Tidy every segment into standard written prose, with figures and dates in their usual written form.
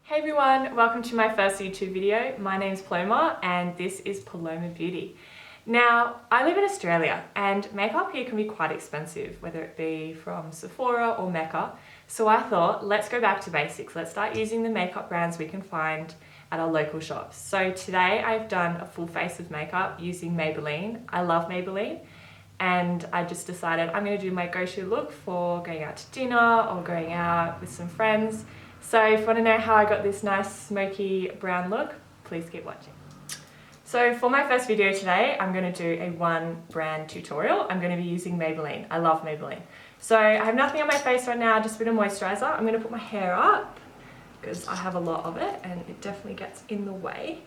Hey everyone, welcome to my first YouTube video. My name's Paloma and this is Paloma Beauty. Now, I live in Australia and makeup here can be quite expensive, whether it be from Sephora or Mecca. So I thought, let's go back to basics. Let's start using the makeup brands we can find at our local shops. So today I've done a full face of makeup using Maybelline. I love Maybelline. And I just decided I'm going to do my go-to look for going out to dinner or going out with some friends. So if you want to know how I got this nice smoky brown look, please keep watching. So for my first video today, I'm going to do a one brand tutorial. I'm going to be using Maybelline. I love Maybelline. So I have nothing on my face right now, just a bit of moisturizer. I'm going to put my hair up because I have a lot of it and it definitely gets in the way.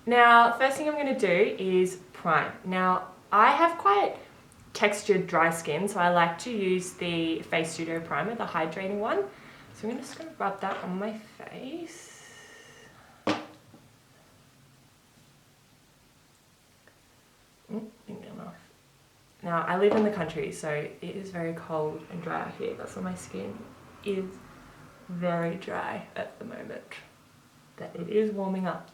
Now, first thing I'm going to do is prime. Now, I have quite textured dry skin, so I like to use the Face Studio primer, the hydrating one. So I'm just going to rub that on my face. Now, I live in the country, so it is very cold and dry out here. That's why my skin is very dry at the moment. But it is warming up.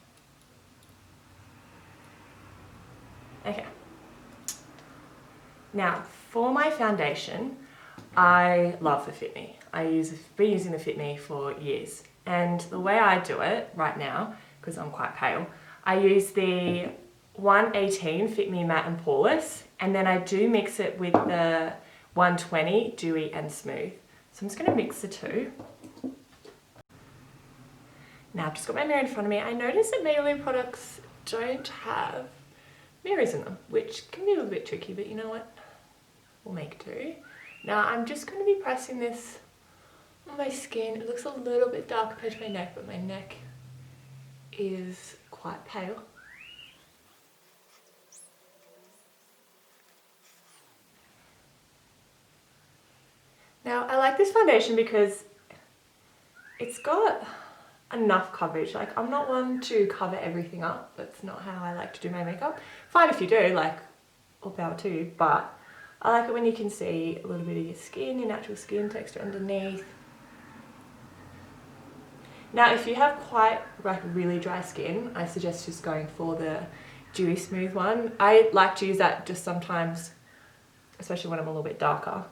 Okay. Now, for my foundation, I love the Fit Me. I've been using the Fit Me for years. And the way I do it right now, because I'm quite pale, I use the 118 Fit Me Matte and Poreless, and then I do mix it with the 120 Dewy and Smooth. So I'm just going to mix the two. Now I've just got my mirror in front of me. I noticed that Maybelline products don't have mirrors in them, which can be a little bit tricky, but you know what? We'll make do. Now I'm just going to be pressing this on my skin. It looks a little bit dark compared to my neck, but my neck is quite pale. Now I like this foundation because it's got enough coverage. Like, I'm not one to cover everything up. That's not how I like to do my makeup. Fine if you do, like, all power to you, but I like it when you can see a little bit of your skin, your natural skin texture underneath. Now, if you have quite like really dry skin, I suggest just going for the Dewy Smooth one. I like to use that just sometimes, especially when I'm a little bit darker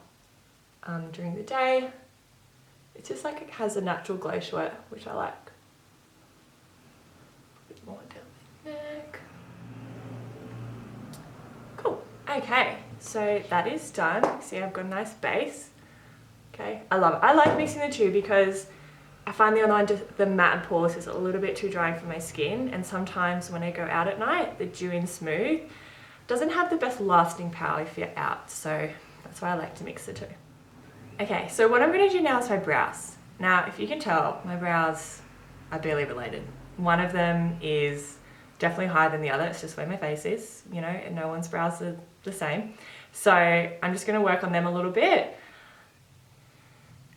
during the day. It's just like it has a natural glow to it, which I like. A bit more down my neck. Cool. Okay. So that is done. See, I've got a nice base. Okay, I love it. I like mixing the two because I find the matte and poreless is a little bit too dry for my skin, and sometimes when I go out at night, the Dewy and Smooth doesn't have the best lasting power if you're out. So that's why I like to mix the two. Okay, so what I'm going to do now is my brows. Now, if you can tell, my brows are barely related. One of them is definitely higher than the other. It's just where my face is, you know, and no one's brows are the same. So I'm just going to work on them a little bit.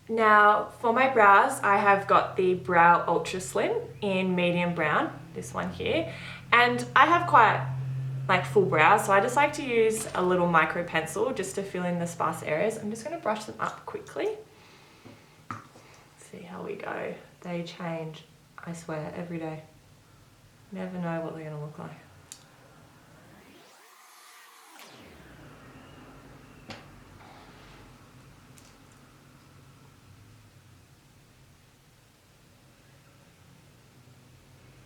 Now for my brows, I have got the Brow Ultra Slim in medium brown, this one here. And I have quite like full brows, so I just like to use a little micro pencil just to fill in the sparse areas. I'm just going to brush them up quickly. See how we go. They change, I swear, every day. Never know what they're going to look like.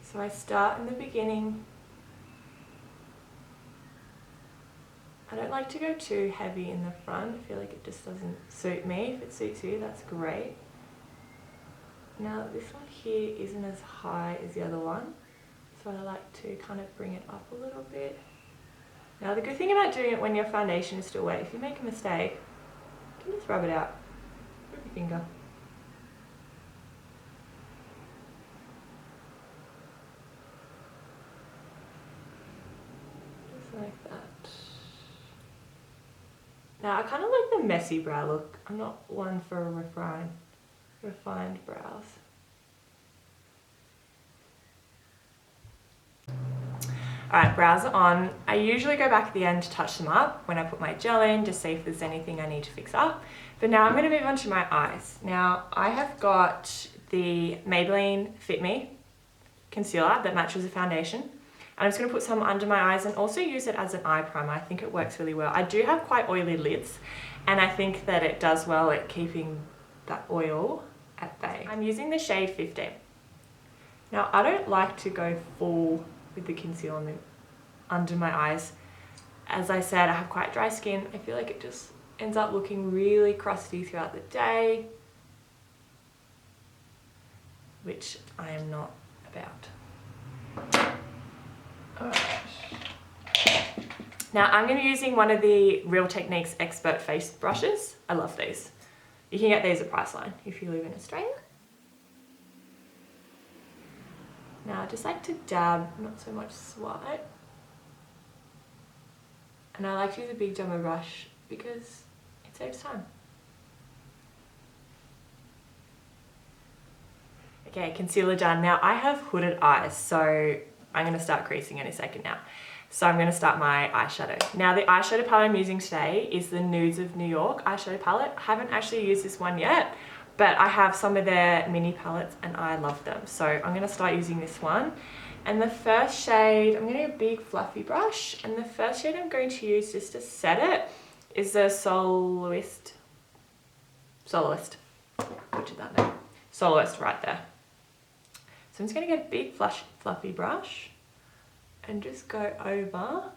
So I start in the beginning. I don't like to go too heavy in the front. I feel like it just doesn't suit me. If it suits you, that's great. Now this one here isn't as high as the other one, so I like to kind of bring it up a little bit. Now the good thing about doing it when your foundation is still wet, if you make a mistake, you can just rub it out with your finger. Like that. Now I kind of like the messy brow look. I'm not one for refined brows. Alright, brows are on. I usually go back at the end to touch them up when I put my gel in to see if there's anything I need to fix up. But now I'm going to move on to my eyes. Now I have got the Maybelline Fit Me concealer that matches the foundation. And I'm just going to put some under my eyes and also use it as an eye primer. I think it works really well. I do have quite oily lids, and I think that it does well at keeping that oil at bay. I'm using the shade 15. Now, I don't like to go full with the concealer under my eyes. As I said, I have quite dry skin. I feel like it just ends up looking really crusty throughout the day, which I am not about. Alright. Now I'm going to be using one of the Real Techniques Expert Face Brushes. I love these. You can get these at Priceline if you live in Australia. Now I just like to dab, not so much swipe. And I like to use a big jumbo brush because it saves time. Okay, concealer done. Now I have hooded eyes, so I'm going to start creasing in a second now. So I'm going to start my eyeshadow. Now the eyeshadow palette I'm using today is the Nudes of New York eyeshadow palette. I haven't actually used this one yet, but I have some of their mini palettes and I love them. So I'm going to start using this one. And the first shade, I'm getting a big fluffy brush, and the first shade I'm going to use just to set it is the Soloist. Which is that name? Soloist right there. So I'm just going to get a big fluffy brush and just go over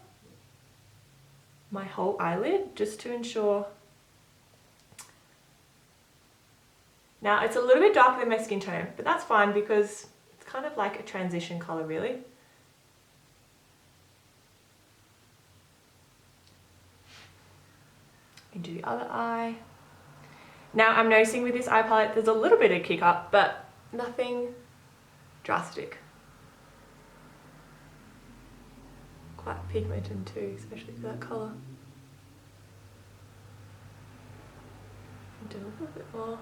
my whole eyelid just to ensure. Now it's a little bit darker than my skin tone, but that's fine because it's kind of like a transition color really. Into the other eye. Now I'm noticing with this eye palette there's a little bit of kick up, but nothing drastic. Quite pigmented too, especially for that colour. Do a little bit more.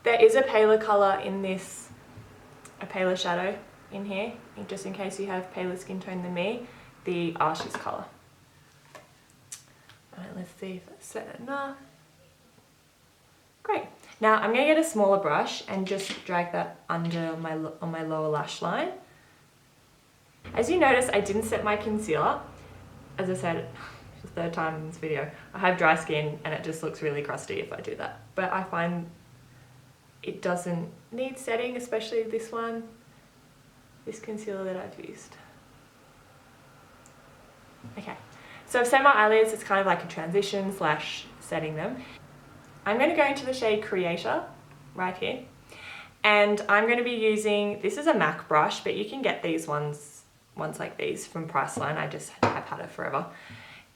There is a paler colour in this, a paler shadow in here, just in case you have paler skin tone than me, the Ashes colour. Alright, let's see if that's set enough. Great. Now I'm going to get a smaller brush and just drag that under on my lower lash line. As you notice, I didn't set my concealer. As I said, it's the third time in this video, I have dry skin and it just looks really crusty if I do that. But I find it doesn't need setting, especially this one, this concealer that I've used. Okay, so I've set my eyelids. It's kind of like a transition slash setting them. I'm going to go into the shade Creator right here, and I'm going to be using, this is a MAC brush, but you can get these ones like these from Priceline. I just have had it forever.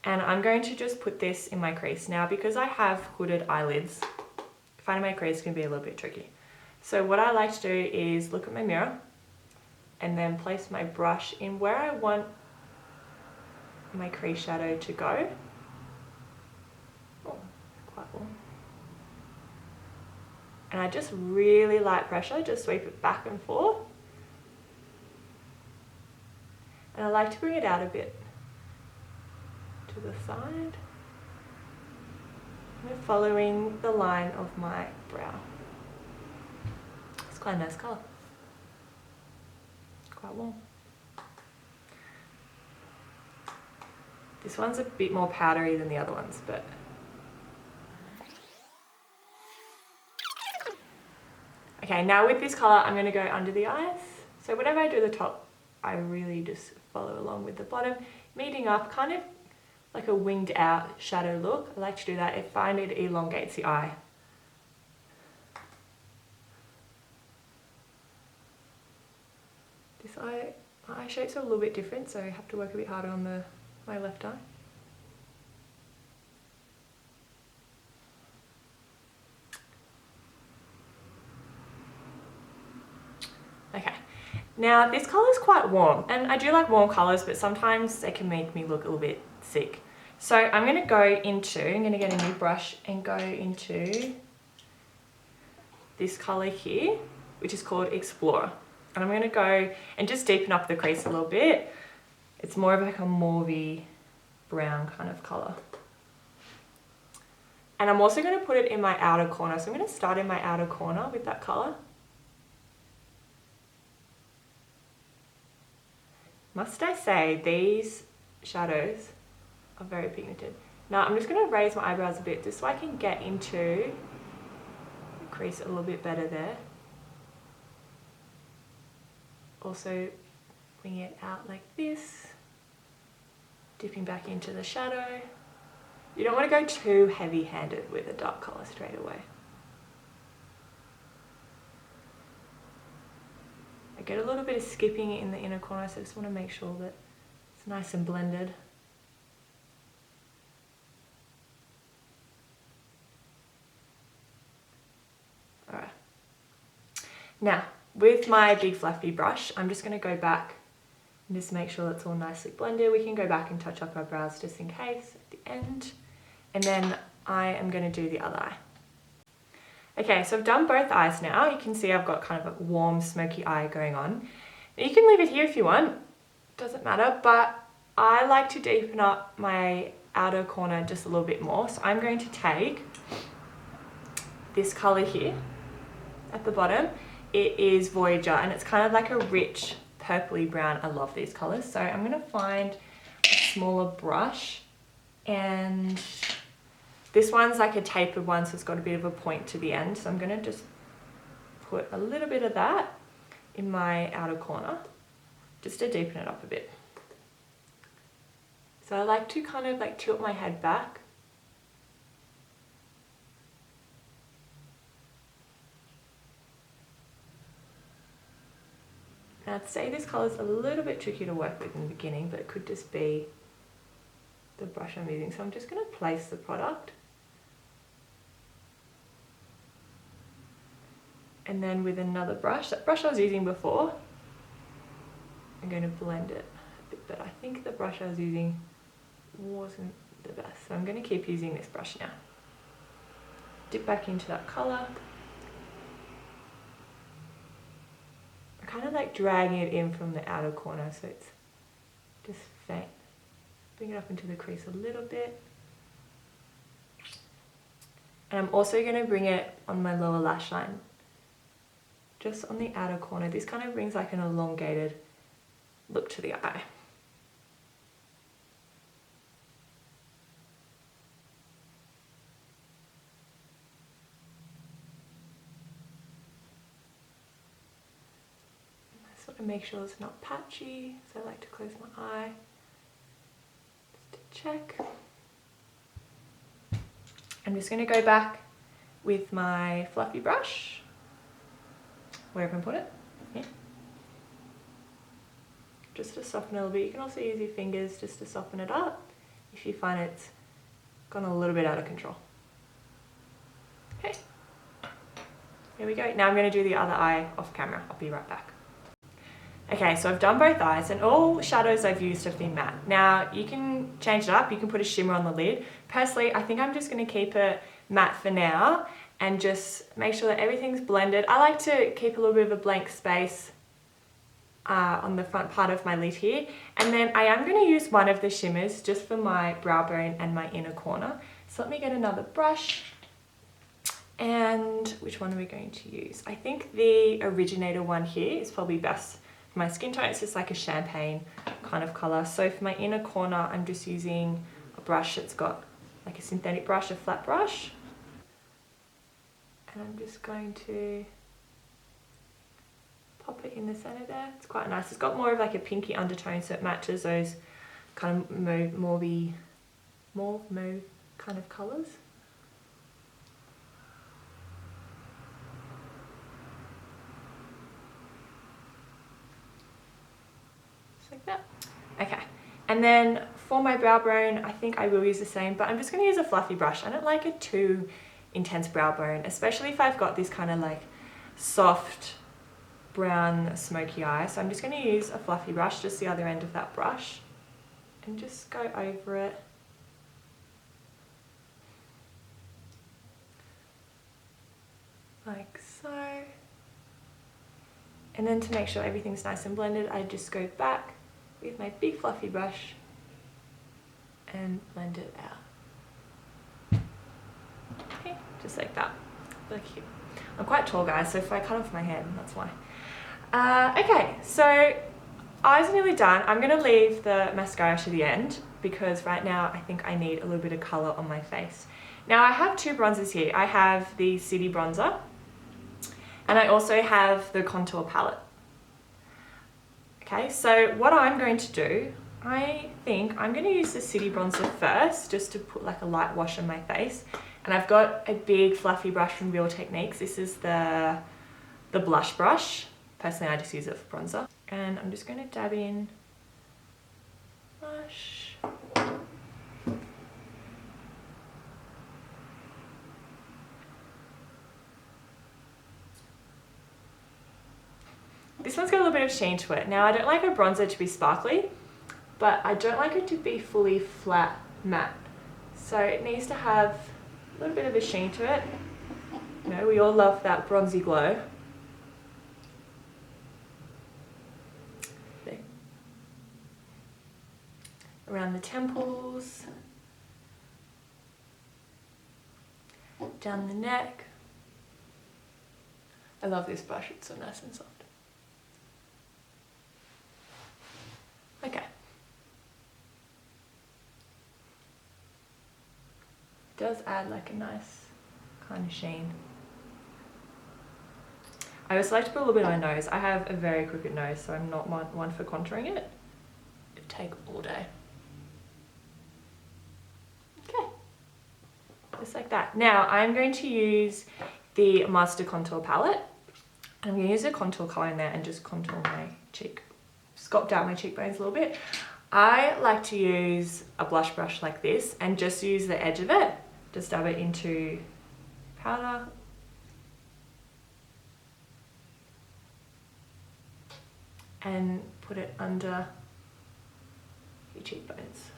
And I'm going to just put this in my crease. Now because I have hooded eyelids, finding my crease can be a little bit tricky. So what I like to do is look at my mirror and then place my brush in where I want my crease shadow to go. Oh, quite warm. And I just really light pressure, just sweep it back and forth. And I like to bring it out a bit to the side. I'm following the line of my brow. It's quite a nice colour. Quite warm. This one's a bit more powdery than the other ones, but okay, now with this colour, I'm going to go under the eyes. So whatever I do at the top, I really just follow along with the bottom, meeting up, kind of like a winged out shadow look. I like to do that. I find it elongates the eye. This eye, my eye shapes are a little bit different, so I have to work a bit harder on my left eye. Okay, now this colour is quite warm, and I do like warm colours, but sometimes they can make me look a little bit sick. So I'm going to get a new brush and go into this colour here, which is called Explorer. And I'm going to go and just deepen up the crease a little bit. It's more of like a mauvey brown kind of colour. And I'm also going to put it in my outer corner. So I'm going to start in my outer corner with that colour. Must I say, these shadows are very pigmented. Now I'm just going to raise my eyebrows a bit just so I can get into the crease a little bit better there. Also bring it out like this, dipping back into the shadow. You don't want to go too heavy-handed with a dark colour straight away. I get a little bit of skipping in the inner corner, so I just want to make sure that it's nice and blended. Alright. Now, with my big fluffy brush, I'm just going to go back and just make sure it's all nicely blended. We can go back and touch up our brows just in case at the end. And then I am going to do the other eye. Okay, so I've done both eyes now. You can see I've got kind of a warm, smoky eye going on. You can leave it here if you want, doesn't matter, but I like to deepen up my outer corner just a little bit more. So I'm going to take this color here at the bottom. It is Voyager, and it's kind of like a rich purpley brown. I love these colors. So I'm going to find a smaller brush, and this one's like a tapered one, so it's got a bit of a point to the end. So I'm going to just put a little bit of that in my outer corner just to deepen it up a bit. So I like to kind of like tilt my head back. Now I'd say this colour is a little bit tricky to work with in the beginning, but it could just be the brush I'm using. So I'm just going to place the product. And then with another brush, that brush I was using before, I'm going to blend it a bit better. I think the brush I was using wasn't the best, so I'm going to keep using this brush now. Dip back into that colour. I'm kind of like dragging it in from the outer corner so it's just faint. Bring it up into the crease a little bit. And I'm also going to bring it on my lower lash line, just on the outer corner. This kind of brings like an elongated look to the eye. I just want to make sure it's not patchy, so I like to close my eye just to check. I'm just going to go back with my fluffy brush, wherever I put it, yeah. Just to soften it a little bit. You can also use your fingers just to soften it up if you find it's gone a little bit out of control. Okay, here we go. Now I'm going to do the other eye off camera. I'll be right back. Okay, so I've done both eyes, and all shadows I've used have been matte. Now you can change it up, you can put a shimmer on the lid. Personally, I think I'm just going to keep it matte for now and just make sure that everything's blended. I like to keep a little bit of a blank space on the front part of my lid here, and then I am going to use one of the shimmers just for my brow bone and my inner corner. So let me get another brush. And which one are we going to use? I think the Originator one here is probably best for my skin tone. It's just like a champagne kind of colour. So for my inner corner, I'm just using a brush that's got like a synthetic brush, a flat brush. And I'm just going to pop it in the center there. It's quite nice. It's got more of like a pinky undertone, so it matches those kind of mauve kind of colours. Just like that. Okay. And then for my brow bone, I think I will use the same, but I'm just going to use a fluffy brush. I don't like it too intense brow bone, especially if I've got this kind of like soft brown smoky eye. So I'm just going to use a fluffy brush, just the other end of that brush, and just go over it. Like so. And then to make sure everything's nice and blended, I just go back with my big fluffy brush and blend it out. Okay, just like that. Look cute. I'm quite tall, guys, so if I cut off my hair, that's why. Okay, so eyes are nearly done. I'm going to leave the mascara to the end because right now I think I need a little bit of colour on my face. Now I have two bronzers here. I have the City Bronzer and I also have the contour palette. Okay, so what I'm going to do, I think I'm going to use the City Bronzer first just to put like a light wash on my face. And I've got a big fluffy brush from Real Techniques. This is the blush brush. Personally, I just use it for bronzer. And I'm just going to dab in blush. This one's got a little bit of sheen to it. Now, I don't like a bronzer to be sparkly, but I don't like it to be fully flat matte. So it needs to have a little bit of a sheen to it. You know, we all love that bronzy glow. Around the temples, down the neck. I love this brush, it's so nice and soft. Okay. It does add like a nice kind of sheen. I also like to put a little bit on my nose. I have a very crooked nose, so I'm not one for contouring it. It'd take all day. Okay, just like that. Now I'm going to use the Master Contour Palette. And I'm going to use a contour color in there and just contour my cheek. Sculpt out my cheekbones a little bit. I like to use a blush brush like this and just use the edge of it. Just dab it into powder. And put it under your cheekbones,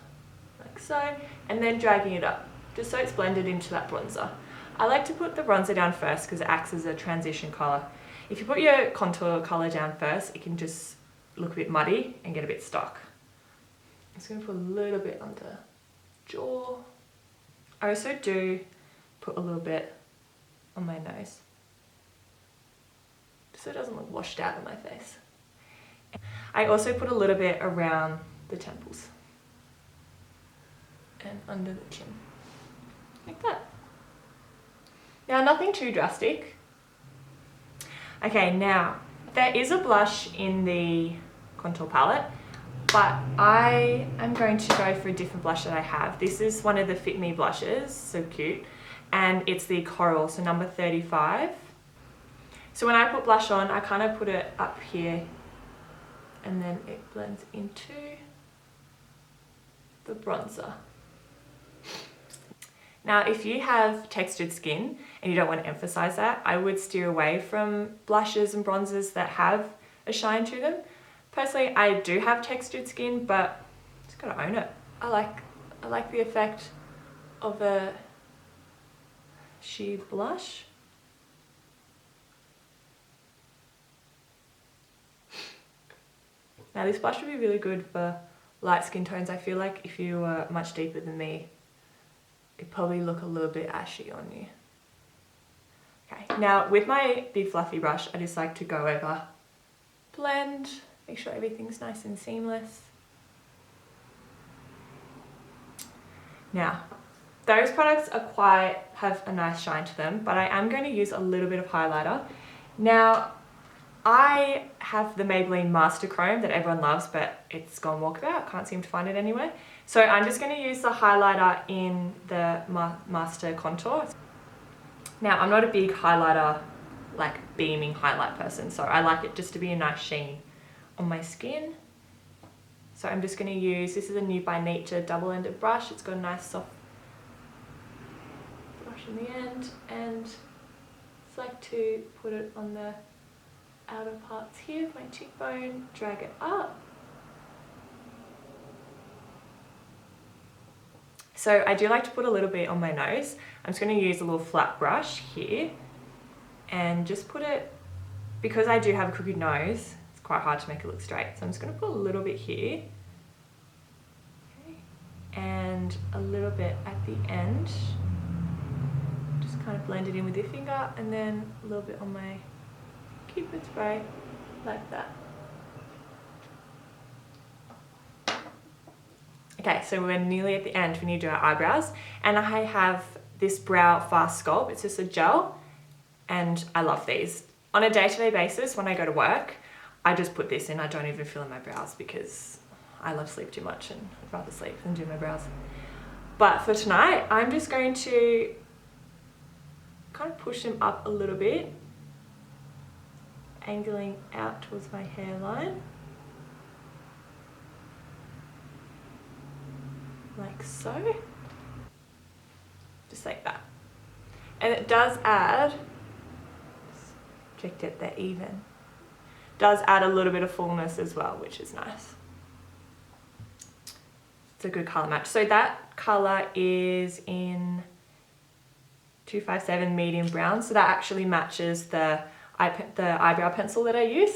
like so. And then dragging it up, just so it's blended into that bronzer. I like to put the bronzer down first because it acts as a transition color. If you put your contour color down first, it can just look a bit muddy and get a bit stuck. I'm just going to put a little bit under jaw. I also do put a little bit on my nose, just so it doesn't look washed out on my face. I also put a little bit around the temples and under the chin, like that. Now, nothing too drastic. Okay, now there is a blush in the contour palette, but I am going to go for a different blush that I have. This is one of the Fit Me blushes, so cute, and it's the Coral, so number 35. So when I put blush on, I kind of put it up here and then it blends into the bronzer. Now, if you have textured skin and you don't want to emphasize that, I would steer away from blushes and bronzers that have a shine to them. Personally, I do have textured skin, but just gotta own it. I like the effect of a sheer blush. Now, this blush would be really good for light skin tones. I feel like if you were much deeper than me, it'd probably look a little bit ashy on you. Okay, now with my big fluffy brush, I just like to go over, blend, make sure everything's nice and seamless. Now, those products are have a nice shine to them, but I am going to use a little bit of highlighter. Now, I have the Maybelline Master Chrome that everyone loves, but it's gone walkabout. I can't seem to find it anywhere. So I'm just going to use the highlighter in the Master Contour. Now, I'm not a big highlighter, like beaming highlight person, so I like it just to be a nice sheen on my skin. So I'm just going to use, this is a new by Nature double-ended brush. It's got a nice soft brush in the end, and just like to put it on the outer parts here of my cheekbone, drag it up. So I do like to put a little bit on my nose. I'm just going to use a little flat brush here and just put it, because I do have a crooked nose, it's quite hard to make it look straight. So I'm just going to put a little bit here, okay, and a little bit at the end. Just kind of blend it in with your finger, and then a little bit on my Cupid spray, like that. Okay, so we're nearly at the end when you do our eyebrows, and I have this Brow Fast Sculpt. It's just a gel, and I love these. On a day-to-day basis, when I go to work, I just put this in. I don't even fill in my brows because I love sleep too much and I'd rather sleep than do my brows. But for tonight, I'm just going to kind of push them up a little bit, angling out towards my hairline. Like so. Just like that. And it does add, checked it, they're even. Does add a little bit of fullness as well, which is nice. It's a good colour match. So that colour is in 257 medium brown. So that actually matches the eyebrow pencil that I use.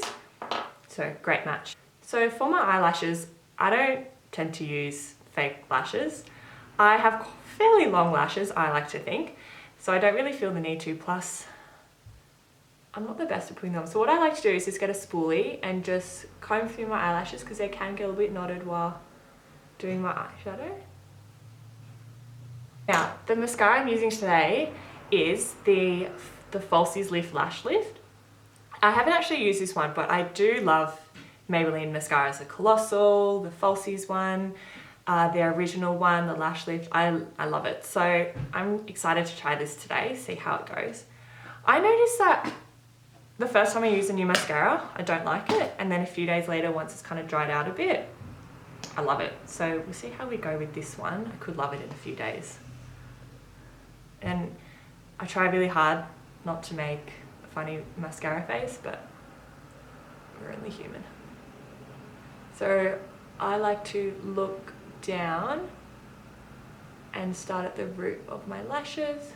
So great match. So for my eyelashes, I don't tend to use fake lashes. I have fairly long lashes, I like to think. So I don't really feel the need to, plus I'm not the best at putting them on. So what I like to do is just get a spoolie and just comb through my eyelashes because they can get a little bit knotted while doing my eyeshadow. Now, the mascara I'm using today is the Falsies Lashlift. I haven't actually used this one, but I do love Maybelline mascaras. The Colossal, the Falsies one, the original one, the Lashlift. I love it. So I'm excited to try this today, see how it goes. I noticed that the first time I use a new mascara, I don't like it. And then a few days later, once it's kind of dried out a bit, I love it. So we'll see how we go with this one. I could love it in a few days. And I try really hard not to make a funny mascara face, but we're only human. So I like to look down and start at the root of my lashes.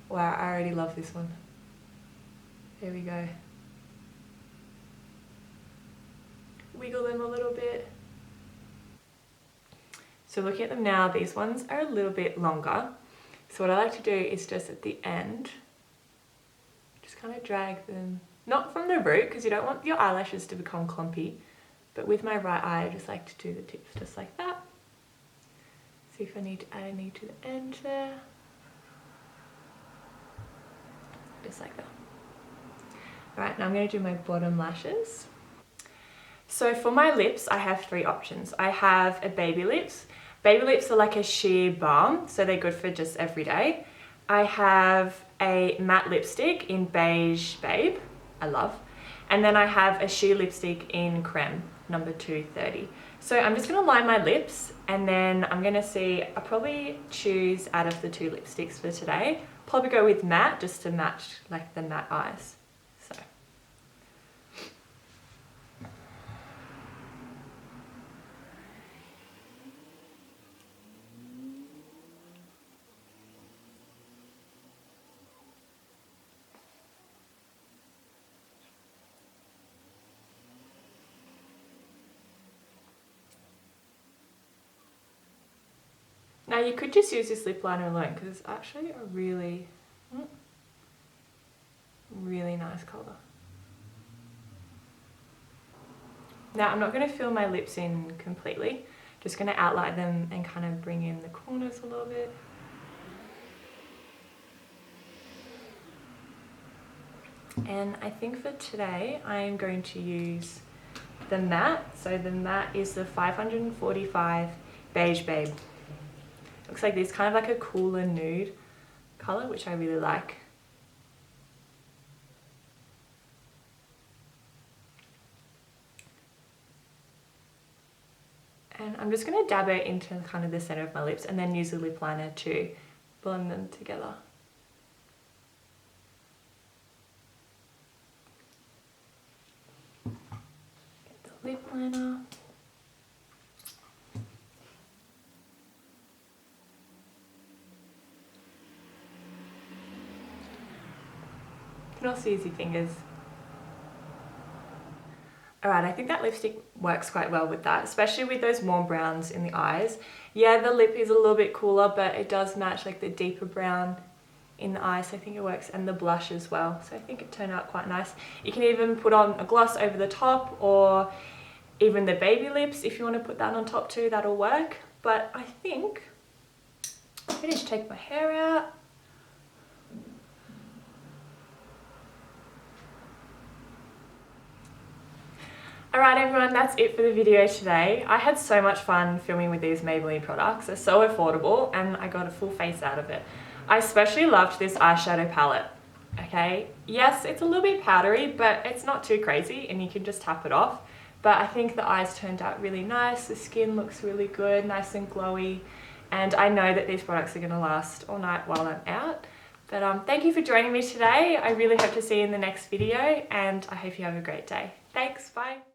Wow, I already love this one. There we go. Wiggle them a little bit. So looking at them now, these ones are a little bit longer. So what I like to do is just at the end, just kind of drag them, not from the root because you don't want your eyelashes to become clumpy, but with my right eye I just like to do the tips just like that. See if I need to add any to the end there. Just like that. Alright, now I'm going to do my bottom lashes. So for my lips, I have three options. I have a baby lips. Baby lips are like a sheer balm, so they're good for just every day. I have a matte lipstick in Beige Babe, I love. And then I have a sheer lipstick in Creme, number 230. So I'm just going to line my lips and then I'm going to see, I'll probably choose out of the two lipsticks for today. Probably go with matte just to match like the matte eyes. So. Now you could just use this lip liner alone because it's actually a really, really nice colour. Now I'm not going to fill my lips in completely, just going to outline them and kind of bring in the corners a little bit. And I think for today I'm going to use the matte. So the matte is the 545 Beige Babe. Looks like this, kind of like a cooler nude colour, which I really like. And I'm just going to dab it into kind of the centre of my lips and then use a lip liner to blend them together. Get the lip liner. You can also use your fingers. Alright, I think that lipstick works quite well with that, especially with those warm browns in the eyes. Yeah, the lip is a little bit cooler, but it does match like the deeper brown in the eyes, so I think it works, and the blush as well. So I think it turned out quite nice. You can even put on a gloss over the top or Even the baby lips, if you want to put that on top too, that'll work. But I think I'm going to take my hair out. Alright everyone, that's it for the video today. I had so much fun filming with these Maybelline products. They're so affordable and I got a full face out of it. I especially loved this eyeshadow palette. Okay, yes, it's a little bit powdery, but it's not too crazy and you can just tap it off. But I think the eyes turned out really nice. The skin looks really good, nice and glowy. And I know that these products are going to last all night while I'm out. But thank you for joining me today. I really hope to see you in the next video and I hope you have a great day. Thanks, bye.